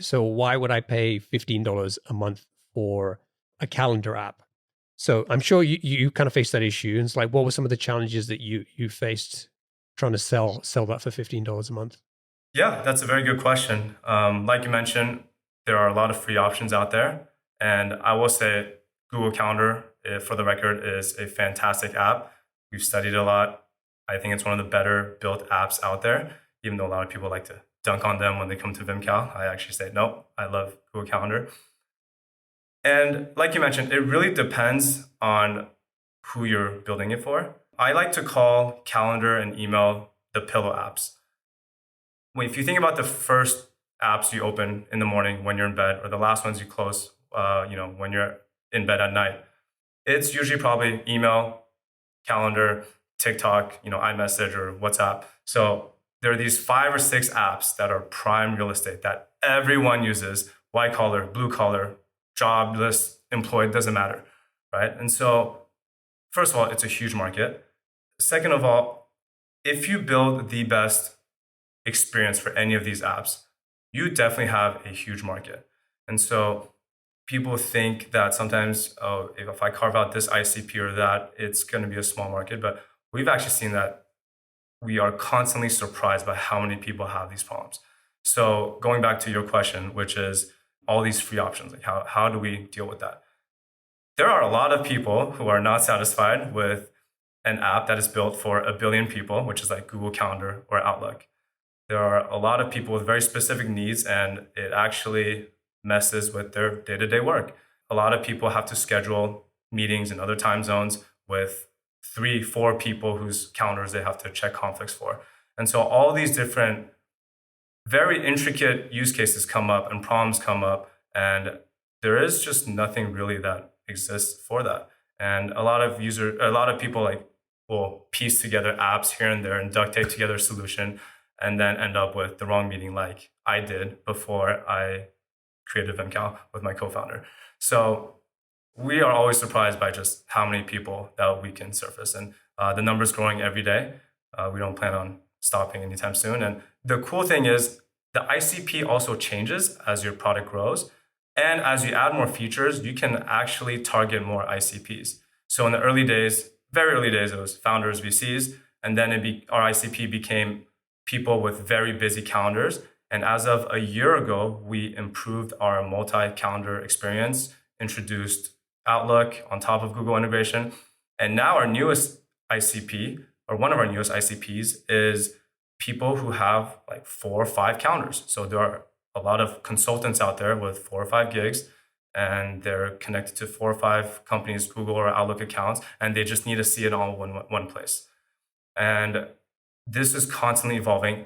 So why would I pay $15 a month for a calendar app? So I'm sure you kind of faced that issue. And it's like, what were some of the challenges that you faced trying to sell that for $15 a month? Yeah, that's a very good question. Like you mentioned, there are a lot of free options out there. And I will say Google Calendar, for the record, is a fantastic app. We've studied a lot. I think it's one of the better built apps out there, even though a lot of people like to dunk on them when they come to Vimcal. I actually say, no, I love Google Calendar. And like you mentioned, it really depends on who you're building it for. I like to call calendar and email the pillow apps. If you think about the first apps you open in the morning when you're in bed, or the last ones you close, when you're in bed at night, it's usually probably email, calendar, TikTok, iMessage or WhatsApp. So there are these 5 or 6 apps that are prime real estate that everyone uses, white collar, blue collar, jobless, employed, doesn't matter, right? And so, first of all, it's a huge market. Second of all, if you build the best experience for any of these apps, you definitely have a huge market. And so people think that sometimes, oh, if I carve out this ICP or that, it's going to be a small market. But we've actually seen that we are constantly surprised by how many people have these problems. So going back to your question, which is all these free options, like how do we deal with that? There are a lot of people who are not satisfied with an app that is built for a billion people, which is like Google Calendar or Outlook. There are a lot of people with very specific needs, and it actually messes with their day-to-day work. A lot of people have to schedule meetings in other time zones with 3, 4 people whose calendars they have to check conflicts for. And so all these different, very intricate use cases come up and problems come up, and there is just nothing really that exists for that. And a lot of people will piece together apps here and there and duct tape together a solution and then end up with the wrong meeting like I did before I created Vimcal with my co-founder. So we are always surprised by just how many people that we can surface. And the number's growing every day. We don't plan on stopping anytime soon. And the cool thing is the ICP also changes as your product grows. And as you add more features, you can actually target more ICPs. So in the early days, very early days, it was founders, VCs, and then our ICP became people with very busy calendars. And as of a year ago, we improved our multi-calendar experience, introduced Outlook on top of Google integration. And now our newest ICP, or one of our newest ICPs, is people who have like 4 or 5 calendars. So there are a lot of consultants out there with 4 or 5 gigs, and they're connected to 4 or 5 companies, Google or Outlook accounts, and they just need to see it all in one place. And this is constantly evolving.